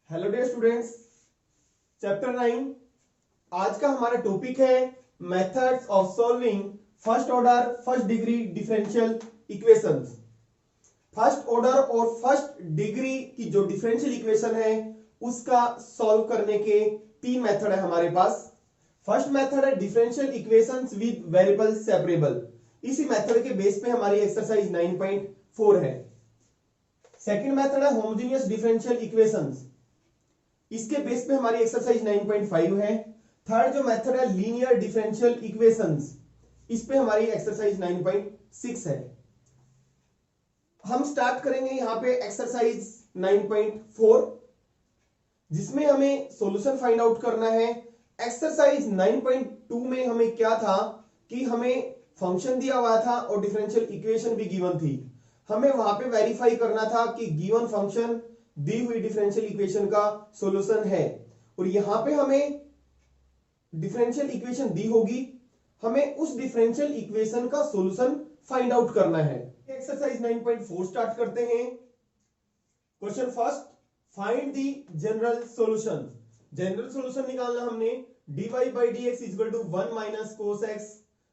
Hello dear students, chapter 9। आज का हमारा टॉपिक है methods of solving first order first degree differential equations. First order और first degree की जो डिफरेंशियल इक्वेशन है उसका सॉल्व करने के तीन मेथड है हमारे पास। फर्स्ट मेथड है differential equations with variable separable. इसी मेथड के बेस पे हमारी एक्सरसाइज 9.4 है। सेकंड मेथड है होमोजेनियस डिफरेंशियल इक्वेशंस। इसके बेस पे हमारी एक्सरसाइज 9.5 है। थर्ड जो मेथड है लीनियर डिफरेंशियल इक्वेशंस, इस पे हमारी एक्सरसाइज 9.6 है। हम स्टार्ट करेंगे यहां पे एक्सरसाइज 9.4, जिसमें हमें सॉल्यूशन फाइंड आउट करना है। एक्सरसाइज 9.2 में हमें क्या था कि हमें फंक्शन दिया हुआ था और डिफरेंशियल इक्वेशन भी गिवन थी। हमें वहां पे वेरीफाई करना था कि गिवन फंक्शन दी हुई डिफरेंशियल इक्वेशन का सॉल्यूशन है, और यहां पे हमें डिफरेंशियल इक्वेशन दी होगी, हमें उस डिफरेंशियल इक्वेशन का सॉल्यूशन फाइंड आउट करना है। एक्सरसाइज 9.4 स्टार्ट करते हैं। Question first, find the general solution. General solution निकालना हमने dy by dx equal to 1 minus cos x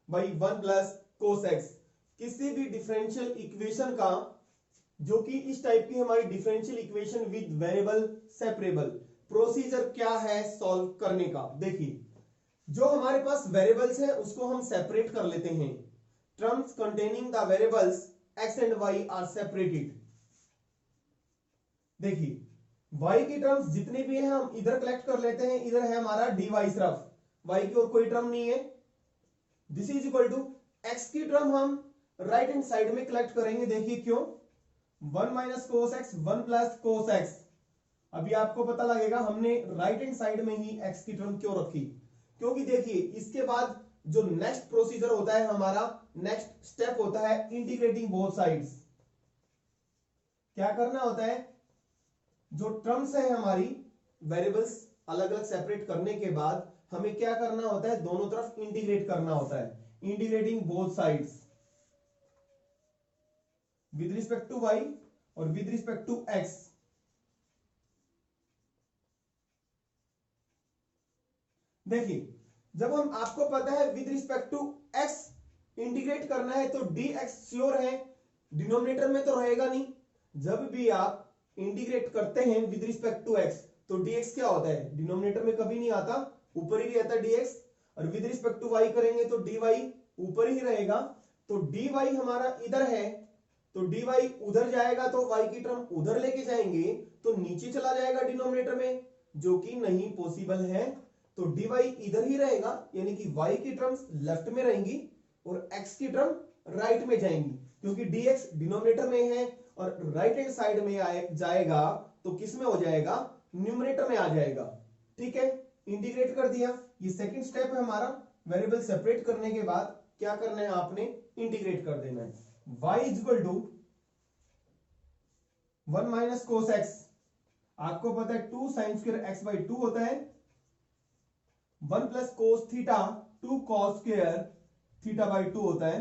by 1 plus cos x. किसी भी डिफरेंशियल इक्वेशन का जो कि इस टाइप की हमारी differential equation with variable separable, procedure क्या है सॉल्व करने का। देखिए, जो हमारे पास वेरिएबल्स है उसको हम सेपरेट कर लेते हैं। Terms containing the variables x and y are separated. देखिए, y की टर्म्स जितने भी हैं हम इधर कलेक्ट कर लेते हैं। इधर है हमारा dy, सिर्फ y की और कोई टर्म नहीं है। This is equal to x की टर्म हम राइट हैंड साइड में कलेक्ट करेंगे। देखिए क्यों, 1 minus cos x 1 plus cos x. अभी आपको पता लगेगा हमने राइट हैंड साइड में ही x की टर्म क्यों रखी, क्योंकि देखिए इसके बाद जो नेक्स्ट प्रोसीजर होता है, हमारा नेक्स्ट स्टेप होता है इंटीग्रेटिंग बोथ साइड्स। क्या करना होता है, जो टर्म्स है हमारी वेरिएबल्स अलग अलग सेपरेट करने के बाद हमें क्या करना होता है, दोनों तरफ इंटीग्रेट करना होता है। Integrating both sides with respect to y और विद रिस्पेक्ट टू x। देखिए, जब हम आपको पता है with respect to x integrate करना है तो dx श्योर है डिनोमिनेटर में तो रहेगा नहीं। जब भी आप इंटीग्रेट करते हैं विद रिस्पेक्ट टू x तो dx क्या होता है, डिनोमिनेटर में कभी नहीं आता, ऊपर ही रहता है dx। और विद रिस्पेक्ट टू y करेंगे तो dy ऊपर ही रहेगा। तो dy हमारा इधर है तो dy उधर जाएगा तो y की टर्म उधर लेके जाएंगे तो नीचे चला जाएगा डिनोमिनेटर में, जो कि नहीं पॉसिबल है। तो dy इधर ही रहेगा, यानी कि y की टर्म्स लेफ्ट में रहेंगी और x की टर्म राइट में जाएंगी, क्योंकि dx डिनोमिनेटर में है और राइट हैंड साइड में जाएगा तो किस में हो जाएगा, न्यूमरेटर में आ जाएगा। ठीक है, इंटीग्रेट कर दिया। ये सेकंड स्टेप है हमारा। वेरिएबल सेपरेट करने के बाद क्या करना है, आपने इंटीग्रेट कर देना है। y equal to 1 minus cos x, आपको पता है 2 साइन स्क्वायर एक्स बाई 2 होता है। 1 plus cos theta 2 cos square theta by 2 होता है।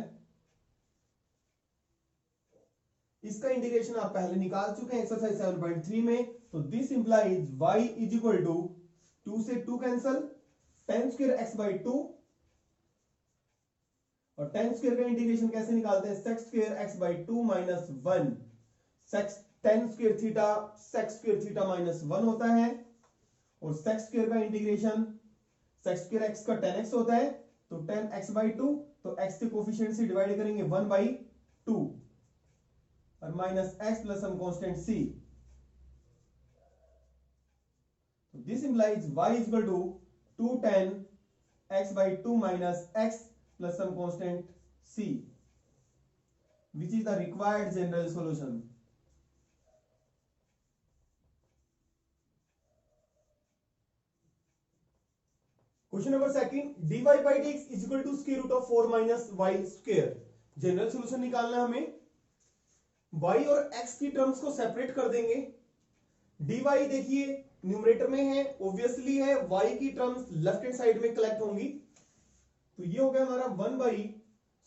इसका इंटीग्रेशन आप पहले निकाल चुके हैं एक्सरसाइज 7.3 में। तो this implies y is equal to 2 से 2 cancel, tan square x by 2, और tan स्क्वायर का इंटीग्रेशन कैसे निकालते हैं, sec square x by 2 minus 1, tan square theta sec square theta minus 1 होता है। और sec स्क्वायर का इंटीग्रेशन sec स्क्वायर x का tan x होता है, तो tan x बाई 2, तो x के कोफिशिएंट से डिवाइड करेंगे 1 बाई 2 और minus x plus some constant c। तो this implies y is equal to 2 tan x by 2 minus x plus some constant c, which is the required general solution. Question number second, dy by dx is equal to square root of 4 minus y square। General solution निकालना हमें। y और x की terms को separate कर देंगे। dy देखिए numerator में है, ऑब्वियसली है, y की टर्म्स लेफ्ट हैंड साइड में कलेक्ट होंगी। तो ये हो गया हमारा 1 by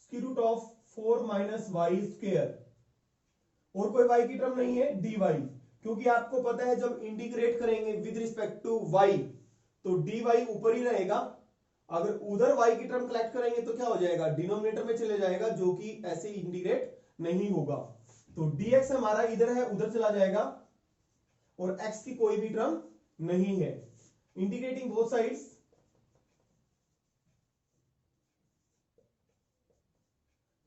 square root of 4 minus y square, और कोई y की टर्म नहीं है dy, क्योंकि आपको पता है जब इंटीग्रेट करेंगे विद रिस्पेक्ट टू y तो dy ऊपर ही रहेगा, अगर उधर y की टर्म कलेक्ट करेंगे तो क्या हो जाएगा, डिनोमिनेटर में चले जाएगा, जो कि ऐसे इंटीग्रेट नहीं होगा। तो dx हमारा इधर है उधर चला जाएगा और x की कोई भी टर्म नहीं है। Integrating both sides,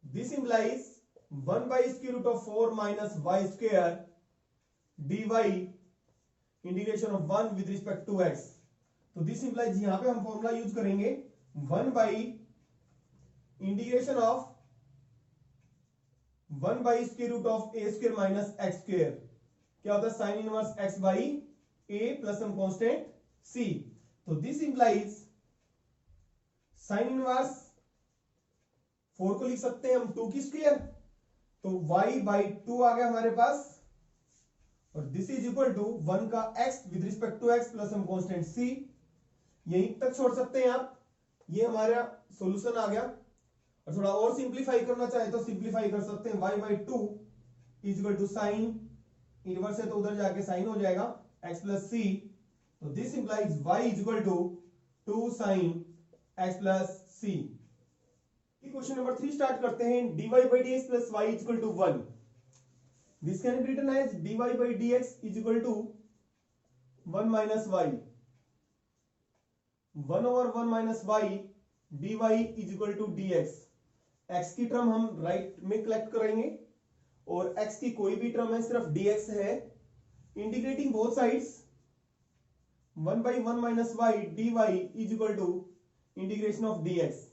this implies 1 by square root of 4 minus y square dy integration of 1 with respect to x। तो दिस इंप्लाइज यहां पे हम फॉर्मूला यूज करेंगे 1 by integration of 1 by square root of a स्क्वायर minus x square, क्या होता है sine inverse x by a plus हम कांस्टेंट c। तो दिस इंप्लाइज साइन इनवर्स 4 को लिख सकते हैं हम 2 की स्क्वायर, तो y बाई 2 आ गया हमारे पास, और दिस इज इक्वल टू 1 का x with respect to x plus हम कांस्टेंट c। यहीं तक छोड़ सकते हैं आप, ये हमारा सॉल्यूशन आ गया। और थोड़ा और सिंप्लीफाई करना चाहे तो सिंप्लीफाई कर सकते हैं, y by 2 is equal to sine inverse है तो उधर जाके साइन हो जाएगा x प्लस c। तो this implies y is equal to 2 sine x plus c। Question number 3 start करते हैं। dy by dx plus y is equal to 1. This can be written as dy by dx is equal to 1 minus y. 1 over 1 minus y dy is equal to dx. x की term हम right में collect करेंगे और x की कोई भी term है, सिर्फ dx है। Integrating both sides 1 by 1 minus y dy is equal to integration of dx।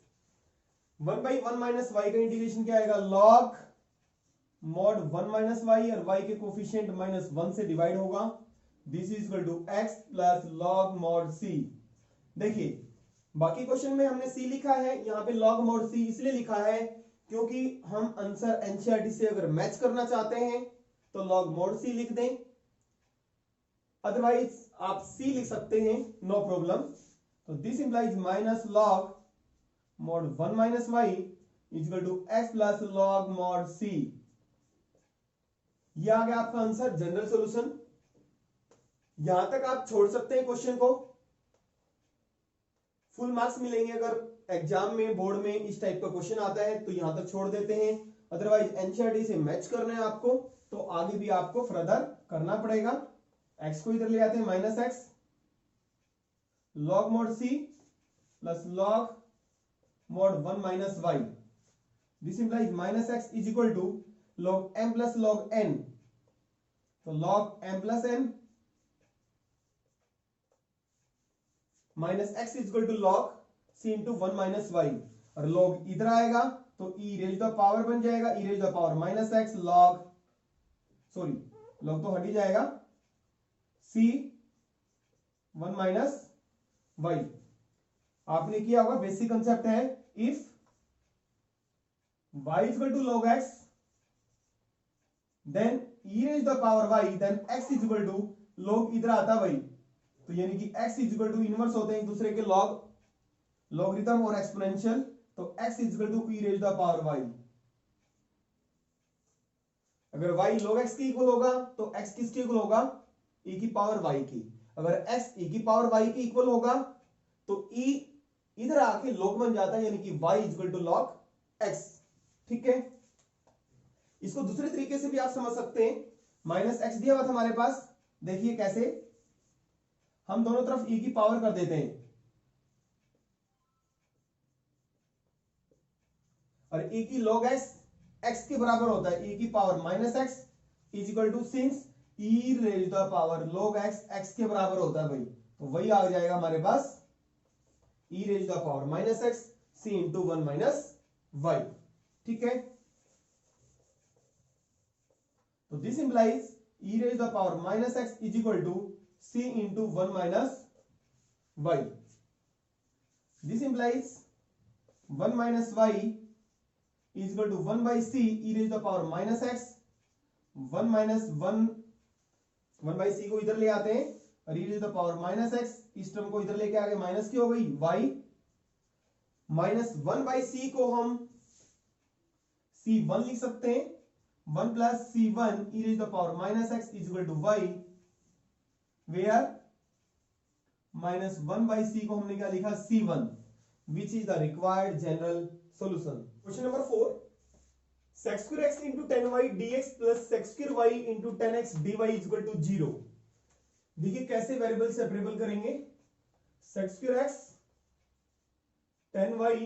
1 by 1 minus y का इंटीग्रेशन क्या आएगा, log mod 1 minus y, और y के कोफिशिएंट माइनस 1 से डिवाइड होगा। This is equal to x plus log mod c। देखिए बाकी question में हमने c लिखा है, यहाँ पे log mod c इसलिए लिखा है क्योंकि हम आंसर एनसीईआरटी से अगर मैच करना चाहते हैं तो log mod c लिख दें, अदरवाइज आप c लिख सकते हैं, नो प्रॉब्लम। तो this implies minus log mod 1 minus y is equal to x plus log mod c। यह आ गया आपका आंसर, जनरल सॉल्यूशन। यहां तक आप छोड़ सकते हैं क्वेश्चन को, फुल मार्क्स मिलेंगे अगर एग्जाम में बोर्ड में इस टाइप का क्वेश्चन आता है तो यहां तक छोड़ देते हैं। अदरवाइज एनसीईआरटी से मैच करना है आपको तो आगे भी आपको फर्दर करना पड़ेगा। x को इधर ले आते हैं minus x, log mod c plus log mod 1 minus y। This implies minus x is equal to log m plus log n। तो log m plus n minus x is equal to log c into 1 minus y, और log इधर आएगा तो e raise the power बन जाएगा, e raise the power minus x log, sorry log तो हट ही जाएगा, c 1 minus y। आपने किया होगा, बेसिक कंसेप्ट है, if y is equal to log x then e raised the power y then x is equal to log इधर आता वही, तो यानी कि x is equal to inverse होते हैं एक दूसरे के log, लॉगरिथम और एक्सपोनेंशियल, तो x is equal to e raised the power y। अगर y log x के इक्वल होगा तो x किसके इक्वल होगा, e की पावर y की। अगर x e की पावर y के इक्वल होगा तो e इधर आके log बन जाता है, यानी कि y is equal to log x। ठीक है, इसको दूसरे तरीके से भी आप समझ सकते हैं। माइनस एक्स दिया हुआ था हमारे पास, देखिए कैसे हम दोनों तरफ e की पावर कर देते हैं, और e की log x के बराबर होता है, e की power minus x is equal to, since e raise the power log x के बराबर होता है भाई, तो वही आ जाएगा हमारे पास e raise the power minus x c into 1 minus y। ठीक है, तो this implies e raise the power minus x is equal to c into 1 minus y। This implies 1 minus y is equal to 1 by c e raise the power minus x, 1 minus 1 by c को इधर ले आते हैं और e raise the power minus x, इस term को इधर लेके आगे माइनस की हो गई y, माइनस 1 बाई c को हम c1 लिख सकते हैं, 1 plus c1 e raised to the power minus x is equal to y, where minus 1 by c को हमने क्या लिखा c1, which is the required general solution. Question number 4. sec square x into 10y dx plus sec square y into 10x dy is equal to 0. देखिए कैसे variable separable करेंगे. sec square x 10y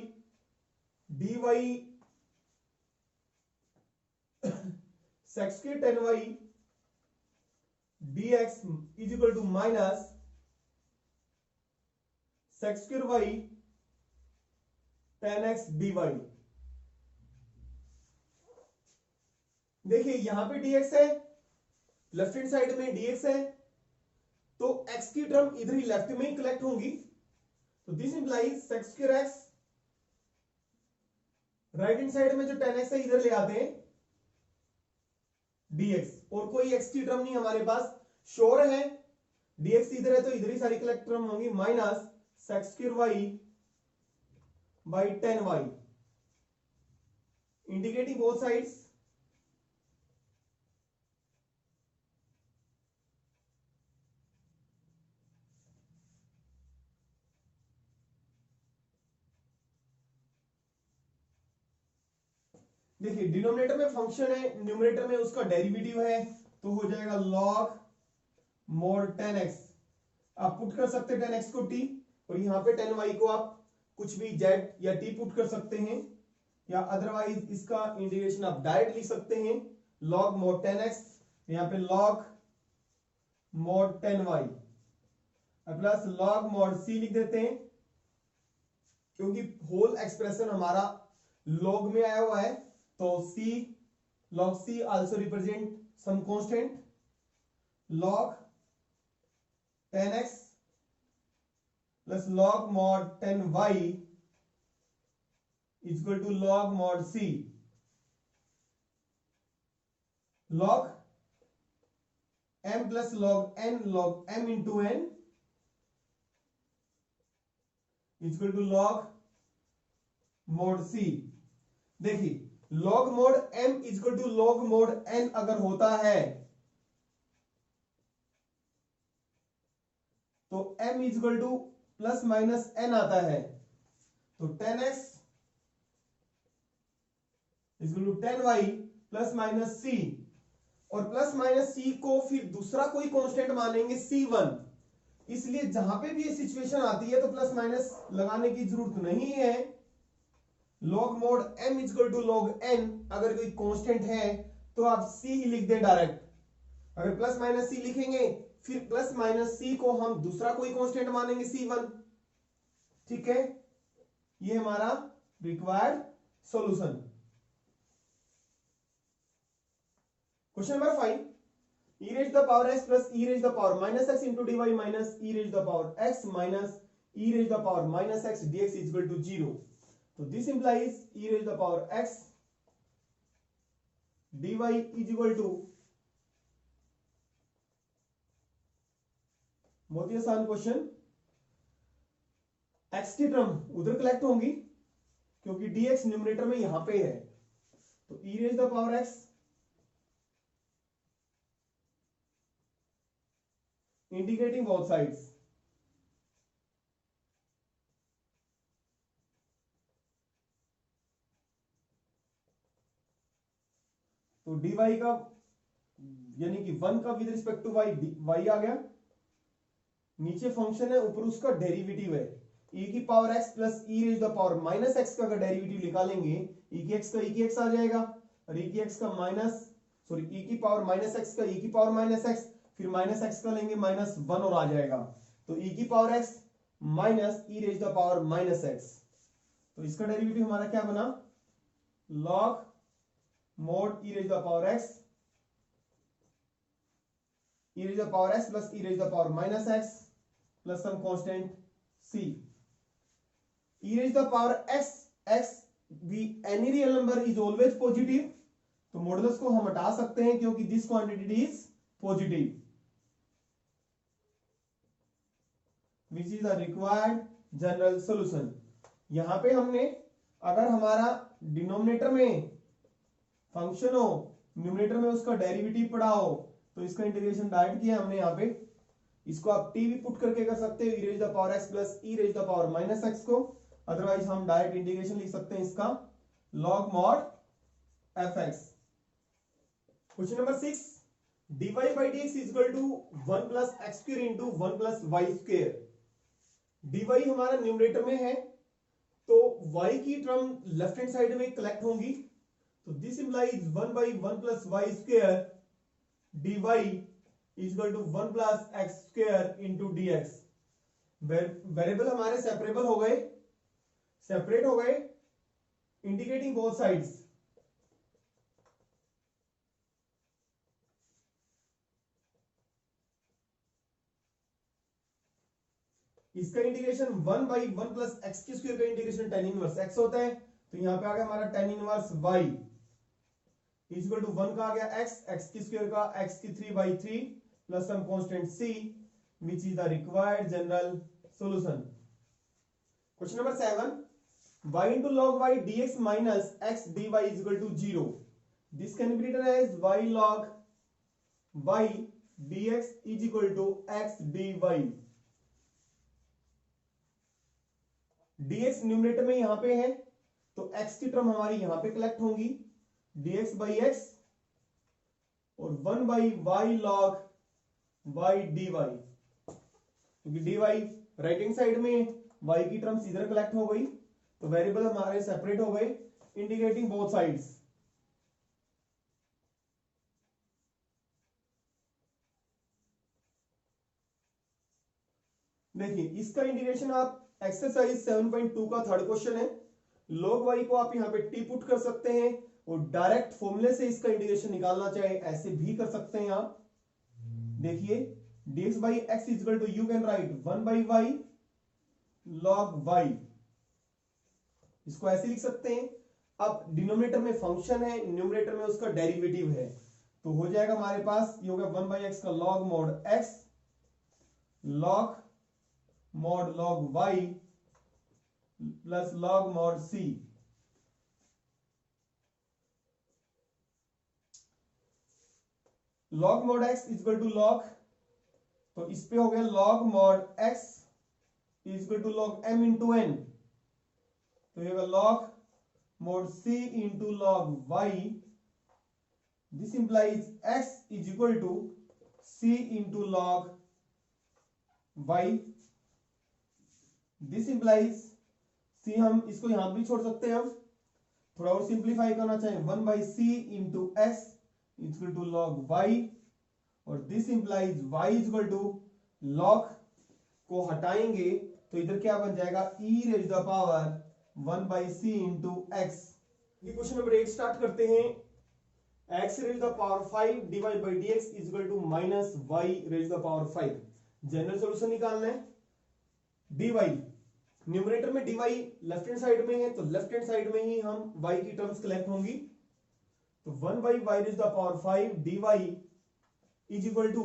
dy sec square 10y dx is equal to minus sec square y 10x dy. देखिए यहां पे dx है, left hand side में dx है, तो x की टर्म इधर ही लेफ्ट में ही कलेक्ट होंगी. तो this implies sec square x, right hand side में जो 10x है इधर ले आते हैं dx, और कोई x की टर्म नहीं हमारे पास. श्योर है dx इधर है तो इधर ही सारी कलेक्ट टर्म होंगी. Minus sec square y by 10y, integrating both sides. देखिए डिनोमिनेटर में फंक्शन है, न्यूमरेटर में उसका डेरिवेटिव है, तो हो जाएगा log mod 10x. आप पुट कर सकते हैं 10x को t, और यहां पे 10y को आप कुछ भी z या t पुट कर सकते हैं, या अदरवाइज इसका इंटीग्रेशन आप डायरेक्ट लिख सकते हैं log mod 10x, यहां पे log mod 10y plus log mod c लिख देते हैं, क्योंकि होल एक्सप्रेशन हमारा log में आया हुआ है. तो c log c also represent some constant. log 10x plus log mod 10y is equal to log mod c. log m plus log n log m into n is equal to log mod c. देखिए log mod m is equal to log mod n अगर होता है तो m is equal to plus minus n आता है, तो 10x is equal to 10y plus minus c, और plus minus c को फिर दूसरा कोई कांस्टेंट मानेंगे c1. इसलिए जहां पे भी ये सिचुएशन आती है तो प्लस माइनस लगाने की जरूरत नहीं है. log mod m is equal to log n, अगर कोई कांस्टेंट है तो आप c ही लिख दें डायरेक्ट. अगर प्लस माइनस c लिखेंगे फिर प्लस माइनस c को हम दूसरा कोई कांस्टेंट मानेंगे c1. ठीक है, ये हमारा required solution. Question number 5. e raised to the power x plus e raised to the power minus x into dy minus e raised to the power x minus e raised to the power minus x dx is equal to 0. So this implies e raised to the power x dy is equal to, बहुत ही आसान question, x की term उधर collect होंगी क्योंकि dx numerator में यहां पे है, तो e raised to the power x integrating both sides. तो dy का यानी कि 1 का विद रिस्पेक्ट टू y आ गया, नीचे फंक्शन है, ऊपर उसका डेरिवेटिव है. e की power x plus e raise the power minus x का अगर डेरिवेटिव निकालेंगे e की x का e की x आ जाएगा, और e की x का माइनस e की पावर माइनस x का e की पावर माइनस x, फिर माइनस x का लेंगे माइनस 1 और आ जाएगा. तो e की power x minus e raise the power minus x, तो इसका डेरिवेटिव हमारा क्या बना, log mod e raised to the power x, e raised to the power x plus e raised to the power minus x plus some constant c. e raised to the power x भी any real number is always positive, तो modulus को हम हटा सकते हैं क्योंकि this quantity is positive, which is the required general solution. यहां पे हमने अगर हमारा डिनोमिनेटर में फंक्शन हो न्यूमरेटर में उसका डेरिवेटिव पढ़ा हो तो इसका इंटीग्रेशन डायरेक्ट किया हमने यहाँ पे। इसको आप टी भी पुट करके कर सकते हो, e raise the power x plus e raise the power minus x को। अदरवाइज हम डायरेक्ट इंटीग्रेशन लिख सकते हैं इसका log mod fx। Question number 6, dy by dx is equal to 1 plus x square into 1 plus y square। dy हमारा numerator में है तो y की टर्म लेफ्ट हैंड साइड में कलेक्ट होंगी, तो this implies 1 by 1 plus y square dy is equal to 1 plus x square into dx। Variable हमारे separable हो गए, सेपरेट हो गए, इंडिकेटिंग बोथ साइड्स। इसका इंटीग्रेशन 1 by 1 plus x के स्क्वायर का इंटीग्रेशन tan इनवर्स x होता है, तो यहां पे आ गया हमारा tan inverse y is equal to 1 का आ गया x के स्क्वायर का x की 3/3 plus some constant c which is the required general solution. Question number 7, y into log y dx minus x dy is equal to 0। This can be written as y log y dx is equal to x dy। dx numerator में यहां पे है तो x की term हमारी यहां पे collect होंगी dx by x और 1 by y log y dy, क्योंकि dy राइट हैंड साइड में y की टर्म्स इधर कलेक्ट हो गई तो वेरिएबल हमारे सेपरेट हो गए, इंडिकेटिंग बोथ साइड्स। देखिए इसका इंटीग्रेशन आप एक्सरसाइज 7.2 का थर्ड क्वेश्चन है, log y को आप यहां पे टी पुट कर सकते हैं और डायरेक्ट फॉर्मूले से इसका इंटीग्रेशन निकालना चाहे ऐसे भी कर सकते हैं आप। देखिए dx by x is equal to you can write 1 by y log y, इसको ऐसे लिख सकते हैं। अब डिनोमिनेटर में फंक्शन है, न्यूमरेटर में उसका डेरिवेटिव है, तो हो जाएगा हमारे पास ये हो गया 1 by x का log mod x log mod log y plus log mod c। log mod x is equal to log, तो इस पे हो गया log mod x is equal to log m into n, तो ये log mod c into log y। This implies x is equal to c into log y। This implies c, हम इसको यहां भी छोड़ सकते हैं, हम थोड़ा और सिंप्लीफाई करना चाहें 1 by c into x equal to log y, और this implies y equal to log को हटाएंगे तो इधर क्या बन जाएगा e raise the power 1 by c into x। Question number 8 start करते हैं। x raise the power 5 divide by dx is equal to minus y raise the power 5। General solution निकालना है। dy न्यूमरेटर में dy लेफ्ट हैंड साइड में है तो left hand side में ही हम y की टर्म्स कलेक्ट होंगी, तो 1 by y raise the power 5 dy is equal to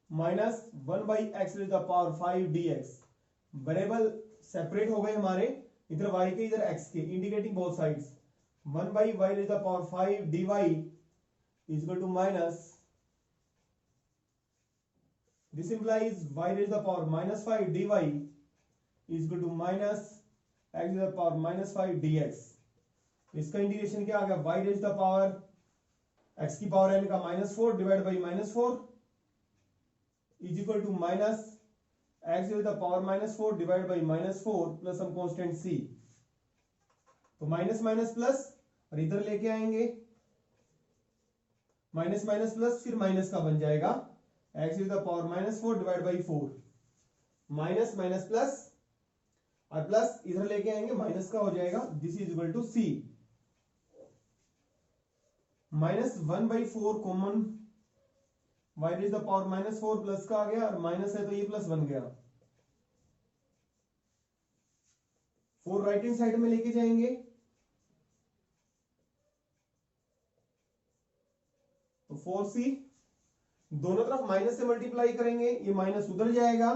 minus 1 by x raise the power 5 dx। Variable separate हो गए हमारे, इधर y के इधर x के, indicating both sides. 1 by y raise the power 5 dy is equal to minus, this implies y raise the power minus 5 dy is equal to minus x raise the power minus 5 dx। इसका integration क्या आ गया y raise the power x की power n का -4 divide by -4 is equal to minus x raise the power -4 divide by -4 plus some constant c। तो minus minus plus और इधर लेके आएंगे माइनस माइनस प्लस, फिर माइनस का बन जाएगा x raise the power -4 divide by 4, minus minus plus और प्लस इधर लेके आएंगे माइनस का हो जाएगा, this is equal to c। Minus 1 by 4 common, y raise the power -4 plus का आ गया और माइनस है तो ये प्लस बन गया। 4 राइट हैंड साइड में लेके जाएंगे तो 4c, दोनों तरफ माइनस से मल्टीप्लाई करेंगे, ये माइनस उधर जाएगा।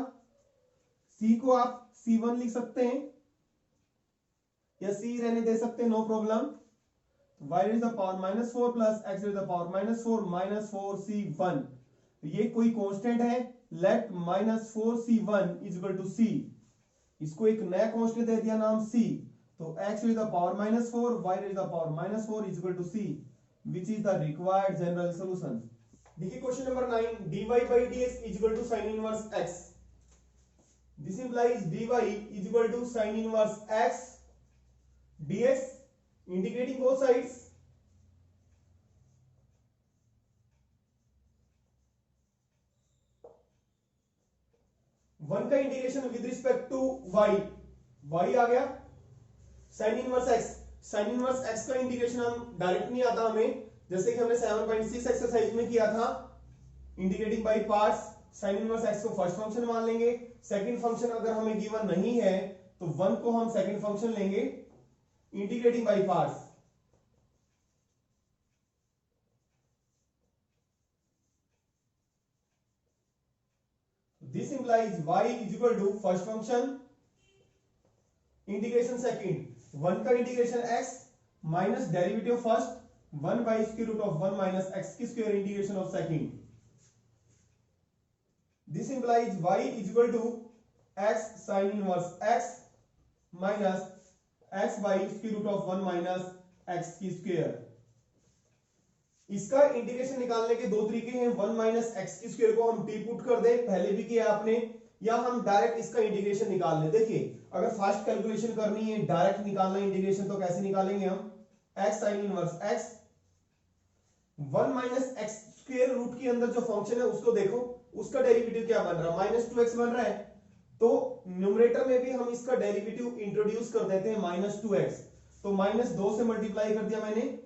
c को आप c1 लिख सकते हैं या c रहने दे सकते हैं, no problem. y raised to the power -4 plus x raised to the power -4 -4c1। ये कोई कांस्टेंट है, let -4c1 is equal to c। इसको एक नया कांस्टेंट दे दिया नाम c। तो x raised to the power -4 y raised to the power -4 is equal to c, which is the required general solution। देखिए question number 9, dy by dx is equal to sin inverse x। This implies dy is equal to sin inverse x dx, integrating both sides। One का integration with respect to y, y आ गया, sin inverse x, sin inverse x का integration हम direct नहीं आता हमें, जैसे कि हमने 7.6 एक्सरसाइज में किया था, integrating by parts. sin inverse x को फर्स्ट फंक्शन मान लेंगे, सेकंड फंक्शन अगर हमें गिवन नहीं है तो 1 को हम सेकंड फंक्शन लेंगे, integrating by parts. This implies y is equal to first function integration second, 1 का integration x minus derivative first 1 by square root of 1 minus x की square integration of second. This implies y is equal to x sin inverse x minus x by square root of 1 minus x की square. इसका integration निकालने के दो तरीके हैं, 1 minus x की square को हम टी पुट कर दे, पहले भी किया आपने, या हम डायरेक्ट इसका इंटीग्रेशन निकाल लें। देखिए अगर फास्ट कैलकुलेशन करनी है, डायरेक्ट निकालना इंटीग्रेशन, तो कैसे निकालेंगे हम, x sin inverse x 1 minus x square root के अंदर जो फंक्शन है उसको देखो, उसका डेरिवेटिव क्या बन रहा है, -2x बन रहा है। तो न्यूमरेटर में भी हम इसका डेरिवेटिव इंट्रोड्यूस कर देते हैं -2x। तो -2 से मल्टीप्लाई कर दिया मैंने,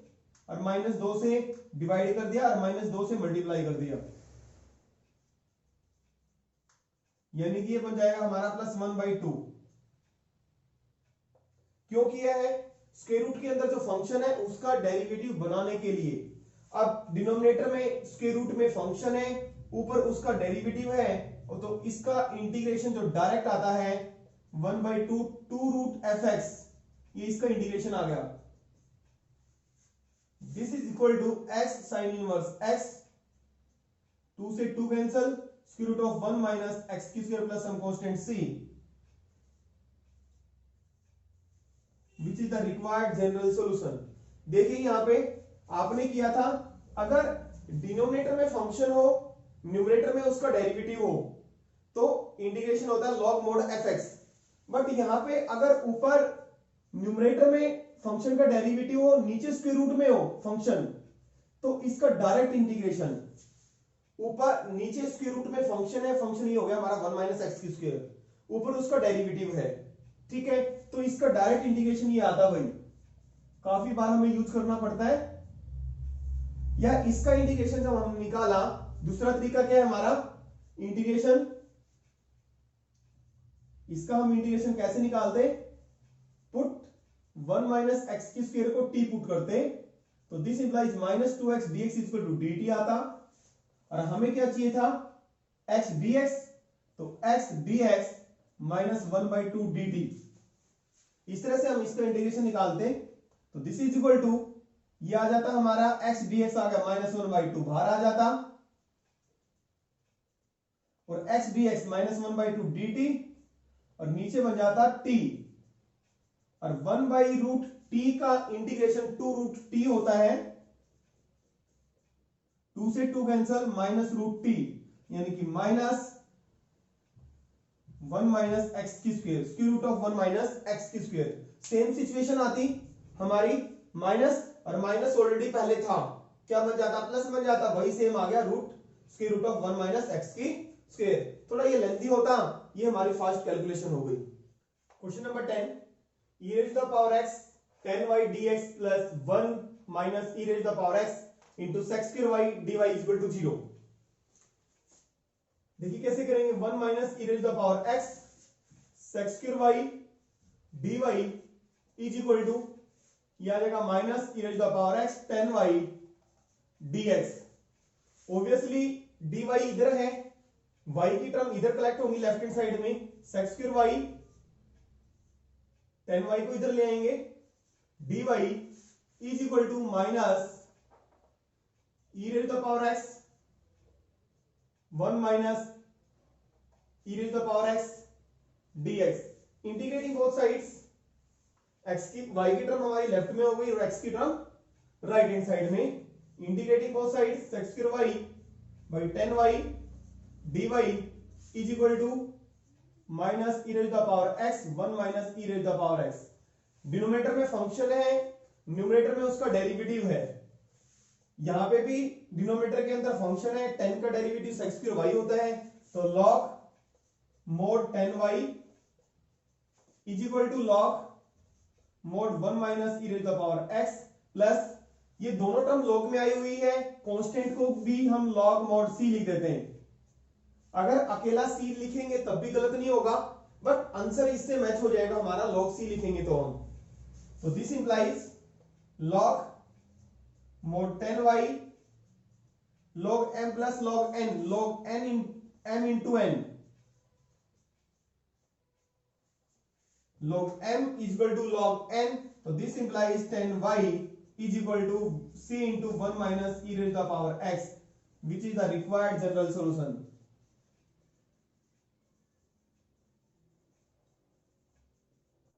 और -2 से डिवाइड कर दिया, और -2 से मल्टीप्लाई कर दिया, यानी कि ये बन जाएगा हमारा +1/2। क्यों किया है, स्क्वायर रूट के अंदर जो फंक्शन है उसका डेरिवेटिव बनाने के लिए। अब डिनोमिनेटर में स्क्वायर रूट में फंक्शन है, ऊपर उसका डेरिवेटिव है, और तो इसका इंटीग्रेशन जो डायरेक्ट आता है 1/2 2 रूट fx, ये इसका इंटीग्रेशन आ गया। This is equal to x sin inverse x, 2 से 2 cancel, square root of 1 minus x की square plus some constant c, which is the required general solution. देखिए यहां पे आपने किया था, अगर डिनोमिनेटर में फंक्शन हो, न्यूमरेटर में उसका डेरिवेटिव हो, तो इंटीग्रेशन होता है log mod fx। बट यहां पे अगर ऊपर न्यूमरेटर में फंक्शन का डेरिवेटिव हो, नीचे स्क्वायर रूट में हो फंक्शन, तो इसका डायरेक्ट इंटीग्रेशन, ऊपर नीचे स्क्वायर रूट में फंक्शन है, फंक्शन ये हो गया हमारा 1 माइनस एक्स की स्क्वायर, ऊपर उसका डेरिवेटिव है, ठीक है, तो इसका डायरेक्ट इंटीग्रेशन ये आता भाई, काफी बार हमें यूज करना पड़ता है। या इसका इंटीग्रेशन जब हम निकाला, दूसरा तरीका क्या है हमारा, इंटीग्रेशन, इसका हम इंटीग्रेशन कैसे निकालते, पुट 1 माइनस एक्स की स्क्वायर को टी पुट करते, तो this implies -2x dx equal to dt आता, और हमें क्या चाहिए था, x dx, तो x dx -1/2 dt। इस तरह से हम इसका इंटीग्रेशन निकालते, तो दिस इज इक्वल टू, ये आ जाता हमारा x dx आ गया -1/2, बाहर आ जाता, और x dx -1/2 dt, और नीचे बन जाता t, और 1/√t का इंटीग्रेशन 2√t होता है, 2 से 2 कैंसल, -√t, यानी कि -1 माइनस एक्स की square, square root of 1 minus x की स्क्वायर। सेम सिचुएशन आती हमारी, माइनस और माइनस ऑलरेडी पहले था, क्या बन जाता, प्लस बन जाता, वही सेम आ गया, root square root of 1 minus x की स्क्वायर। थोड़ा ये लेंथी होता, ये हमारी फास्ट कैलकुलेशन हो गई। Question number 10, e raised to the power x 10y dx plus 1 minus e raised to the power x into sec square y dy is equal to 0। देखिए कैसे करेंगे, 1 minus e raised to the power x sec square y dy is equal to, ये आ जाएगा minus e raised to the power x 10y dx। Obviously dy इधर है, y की term इधर collect होंगी लेफ्ट हैंड साइड में, sec square y 10y को इधर ले आएंगे, dy is equal to minus e raised to the power x 1 minus e raised to the power x dx. Integrating both sides, x की y की term हमारी left में हो गई और x की टर्म राइट हैंड साइड में. Integrating both sides x square y by 10y dy is equal to minus e raised to the power x 1 minus e raised to the power x. Denominator में function है, numerator में उसका derivative है. यहां पे भी denominator के अंदर फंक्शन है, 10 का डेरिवेटिव x स्क्वायर y होता है, तो log mod 10y is equal to log mod 1 minus e raised to the power x plus ये दोनों टर्म log में आई हुई है, कांस्टेंट को भी हम log mod c लिख देते हैं. अगर अकेला c लिखेंगे तब भी गलत नहीं होगा, बट आंसर इससे मैच हो जाएगा हमारा log c लिखेंगे तो हम. तो this implies log mod 10y log m plus log n, log n in m into n, log m is equal to log n. So this implies 10y is equal to c into 1 minus e raised to the power x, which is the required general solution.